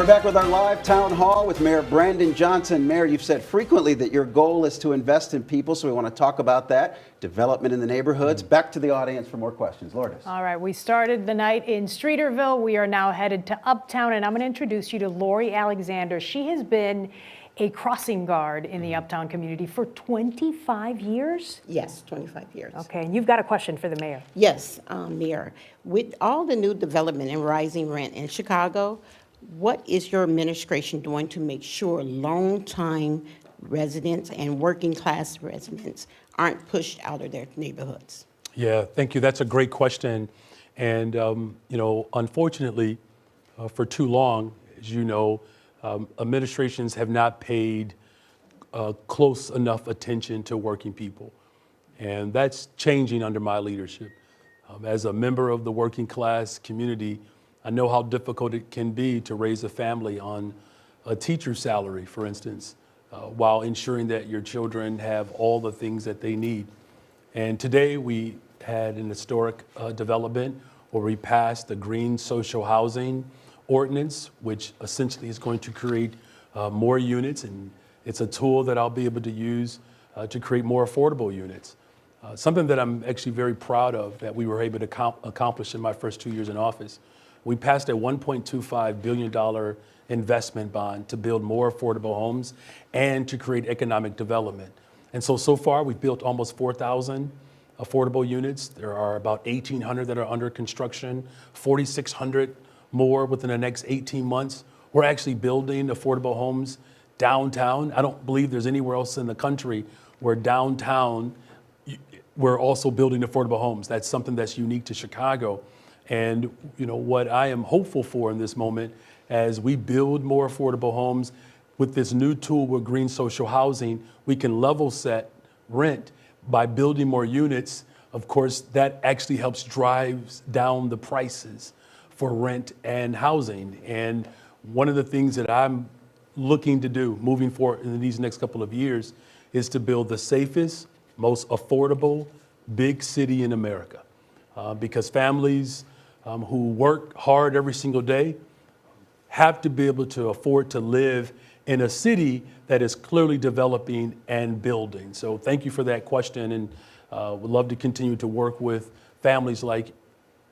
We're back with our live town hall with Mayor Brandon Johnson. Mayor, you've said frequently that your goal is to invest in people, so we want to talk about that. Development in the neighborhoods. Back to the audience for more questions. Lourdes. All right, we started the night in Streeterville. We are now headed to Uptown, and I'm going to introduce you to Lori Alexander. She has been a crossing guard in the Uptown community for 25 years? Yes, 25 years. Okay, and you've got a question for the mayor. Yes, Mayor. With all the new development and rising rent in Chicago, what is your administration doing to make sure long-time residents and working-class residents aren't pushed out of their neighborhoods? Yeah, thank you. That's a great question. And, unfortunately, for too long, as you know, administrations have not paid close enough attention to working people. And that's changing under my leadership. As a member of the working class community, I know how difficult it can be to raise a family on a teacher's salary, for instance, while ensuring that your children have all the things that they need. And today we had an historic development where we passed the Green Social Housing Ordinance, which essentially is going to create more units, and it's a tool that I'll be able to use to create more affordable units. Something that I'm actually very proud of that we were able to accomplish in my first 2 years in office. We passed a $1.25 billion investment bond to build more affordable homes and to create economic development. And so far we've built almost 4,000 affordable units. There are about 1,800 that are under construction, 4,600 more within the next 18 months. We're actually building affordable homes downtown. I don't believe there's anywhere else in the country where downtown we're also building affordable homes. That's something that's unique to Chicago. And what I am hopeful for in this moment, as we build more affordable homes with this new tool with Green Social Housing, we can level set rent by building more units. Of course, that actually helps drive down the prices for rent and housing. And one of the things that I'm looking to do moving forward in these next couple of years is to build the safest, most affordable big city in America. Because families who work hard every single day have to be able to afford to live in a city that is clearly developing and building. So thank you for that question, and would love to continue to work with families like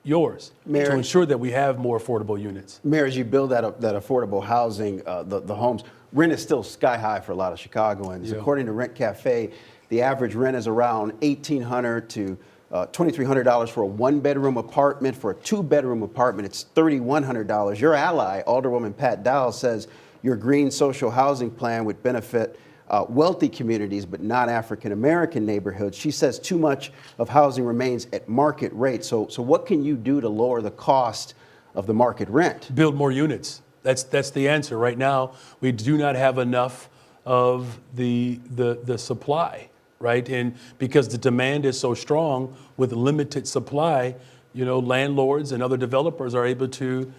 yours Mayor, to ensure that we have more affordable units. Mayor, as you build that affordable housing, the homes, rent is still sky high for a lot of Chicagoans. Yeah. According to Rent Cafe, the average rent is around $1,800 to $2,300 for a one-bedroom apartment. For a two-bedroom apartment, it's $3,100. Your ally, Alderwoman Pat Dowell, says your green social housing plan would benefit wealthy communities, but not African-American neighborhoods. She says too much of housing remains at market rate. So what can you do to lower the cost of the market rent? Build more units. That's the answer. Right now, we do not have enough of the supply. Right, and because the demand is so strong with limited supply, landlords and other developers are able to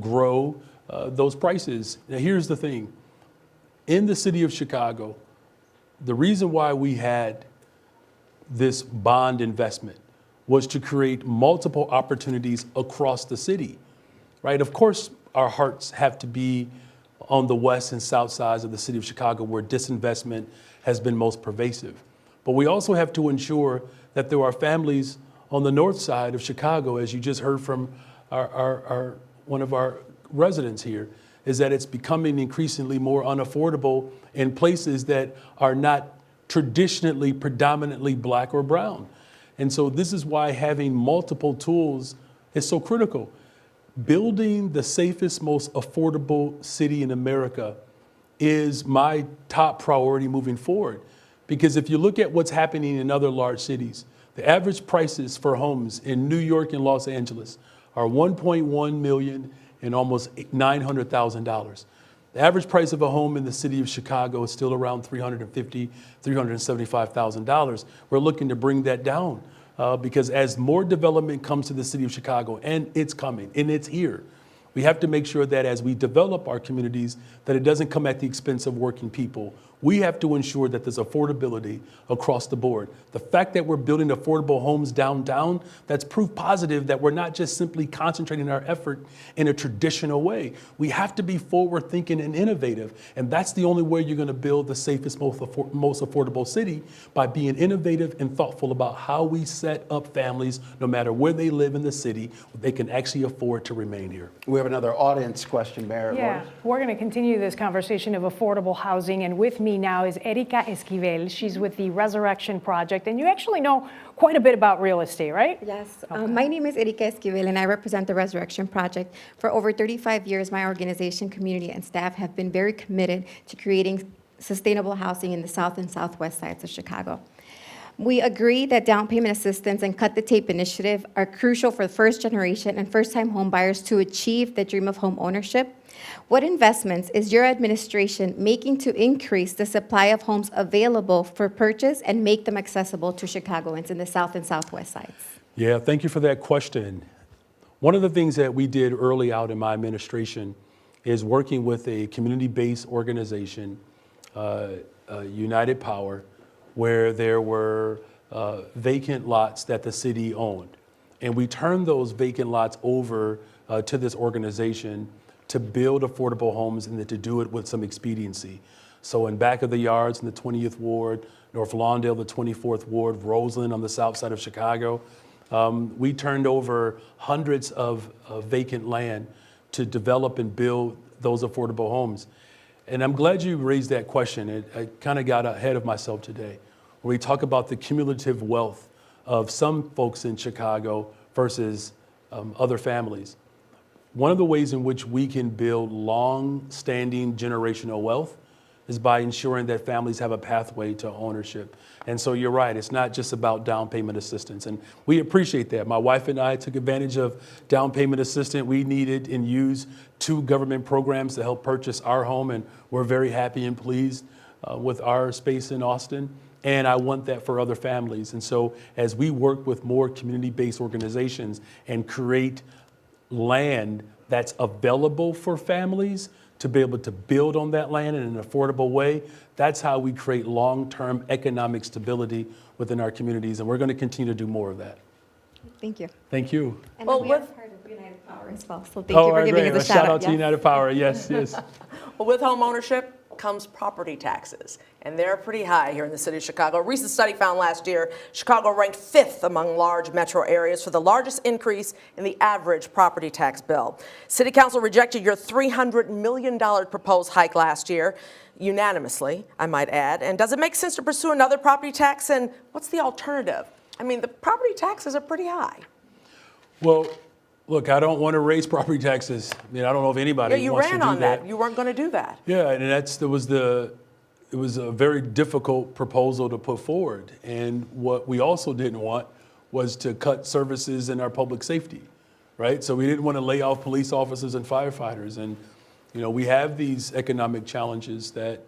grow those prices. Now, here's the thing: in the city of Chicago, the reason why we had this bond investment was to create multiple opportunities across the city. Right, of course, our hearts have to be on the west and south sides of the city of Chicago, where disinvestment has been most pervasive. But we also have to ensure that there are families on the north side of Chicago, as you just heard from one of our residents here, is that it's becoming increasingly more unaffordable in places that are not traditionally predominantly black or brown. And so this is why having multiple tools is so critical. Building the safest, most affordable city in America is my top priority moving forward. Because if you look at what's happening in other large cities, the average prices for homes in New York and Los Angeles are $1.1 million and almost $900,000. The average price of a home in the city of Chicago is still around $350,000, $375,000. We're looking to bring that down because as more development comes to the city of Chicago, and it's coming, and it's here, We have to make sure that as we develop our communities, that it doesn't come at the expense of working people. We have to ensure that there's affordability across the board. The fact that we're building affordable homes downtown, that's proof positive that we're not just simply concentrating our effort in a traditional way. We have to be forward thinking and innovative. And that's the only way you're going to build the safest, most affordable city, by being innovative and thoughtful about how we set up families, no matter where they live in the city, they can actually afford to remain here. We have another audience question, Mayor. Yeah, we're going to continue this conversation of affordable housing, and with me now is Erika Esquivel. She's with the Resurrection Project, and you actually know quite a bit about real estate, right? Yes. My name is Erika Esquivel, and I represent the Resurrection Project. For over 35 years, my organization, community, and staff have been very committed to creating sustainable housing in the south and southwest sides of Chicago. We agree that down payment assistance and cut the tape initiative are crucial for first generation and first-time home buyers to achieve the dream of home ownership. What investments is your administration making to increase the supply of homes available for purchase and make them accessible to Chicagoans in the south and southwest sides? Yeah, thank you for that question. One of the things that we did early out in my administration is working with a community-based organization, United Power, where there were vacant lots that the city owned. And we turned those vacant lots over to this organization to build affordable homes and to do it with some expediency. So in Back of the Yards in the 20th Ward, North Lawndale, the 24th Ward, Roseland on the south side of Chicago, we turned over hundreds of vacant land to develop and build those affordable homes. And I'm glad you raised that question. I kind of got ahead of myself today, where we talk about the cumulative wealth of some folks in Chicago versus other families. One of the ways in which we can build long-standing generational wealth is by ensuring that families have a pathway to ownership. And so you're right, it's not just about down payment assistance. And we appreciate that. My wife and I took advantage of down payment assistance. We needed and used 2 government programs to help purchase our home, and we're very happy and pleased with our space in Austin. And I want that for other families. And so as we work with more community-based organizations and create land that's available for families to be able to build on that land in an affordable way, that's how we create long-term economic stability within our communities. And we're going to continue to do more of that. Thank you. Thank you. And Well, we are with- part of United Power as well, so thank you for giving us a Shout out shout-out. to United Power. Yes, yes. Well, with home ownership comes property taxes, and they're pretty high here in the city of Chicago. A recent study found last year Chicago ranked 5th among large metro areas for the largest increase in the average property tax bill. City Council rejected your $300 million proposed hike last year, unanimously, I might add. And does it make sense to pursue another property tax, and what's the alternative? I mean, the property taxes are pretty high. Well, look, I don't want to raise property taxes. I mean, I don't know if anybody Yeah, you wants to ran do on that. You weren't going to do that. Yeah, and it was a very difficult proposal to put forward. And what we also didn't want was to cut services in our public safety, right? So we didn't want to lay off police officers and firefighters. And, you know, we have these economic challenges that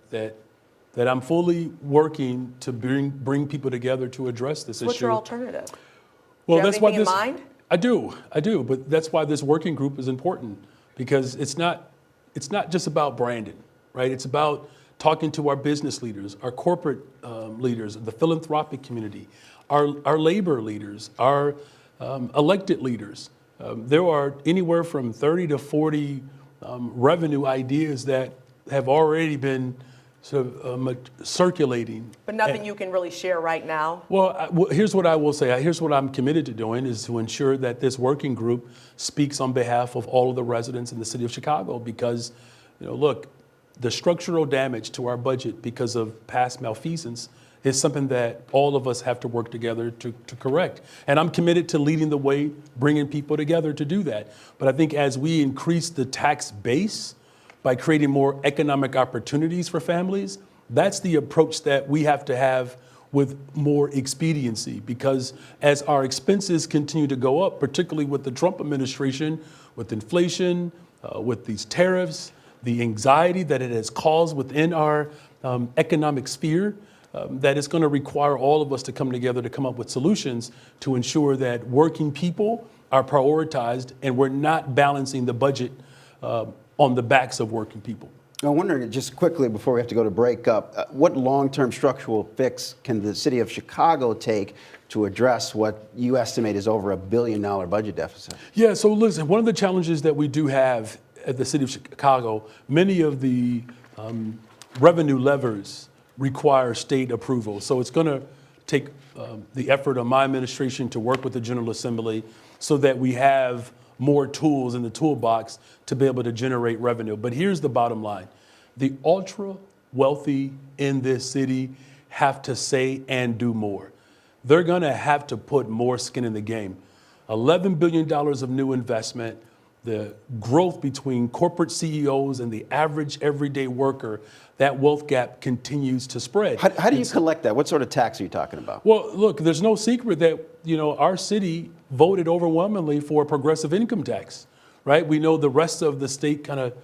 I'm fully working to bring people together to address this issue. What's your alternative? Well, Do you have that's why anything in this. mind? I do, but that's why this working group is important, because it's not just about Brandon, right? It's about talking to our business leaders, our corporate leaders, the philanthropic community, our labor leaders, our elected leaders. There are anywhere from 30 to 40 revenue ideas that have already been sort of circulating. But nothing you can really share right now? Well, here's what I will say. Here's what I'm committed to doing is to ensure that this working group speaks on behalf of all of the residents in the city of Chicago, because, you know, look, the structural damage to our budget because of past malfeasance is something that all of us have to work together to correct. And I'm committed to leading the way, bringing people together to do that. But I think as we increase the tax base by creating more economic opportunities for families, that's the approach that we have to have with more expediency. Because as our expenses continue to go up, particularly with the Trump administration, with inflation, with these tariffs, the anxiety that it has caused within our economic sphere, that it's going to require all of us to come together to come up with solutions to ensure that working people are prioritized and we're not balancing the budget on the backs of working people. I wonder, just quickly before we have to go to break up, what long-term structural fix can the city of Chicago take to address what you estimate is over $1 billion budget deficit? Yeah, so listen, one of the challenges that we do have at the city of Chicago, many of the revenue levers require state approval. So it's going to take the effort of my administration to work with the General Assembly so that we have more tools in the toolbox to be able to generate revenue. But here's the bottom line. The ultra wealthy in this city have to say and do more. They're going to have to put more skin in the game. $11 billion of new investment, the growth between corporate CEOs and the average everyday worker, that wealth gap continues to spread. How do you collect that? What sort of tax are you talking about? Well, look, there's no secret that, our city voted overwhelmingly for a progressive income tax, right? We know the rest of the state kind of,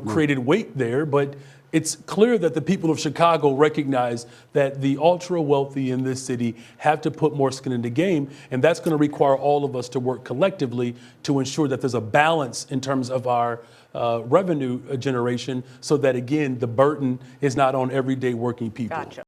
created weight there, but it's clear that the people of Chicago recognize that the ultra wealthy in this city have to put more skin in the game, and that's going to require all of us to work collectively to ensure that there's a balance in terms of our revenue generation so that, again, the burden is not on everyday working people. Gotcha.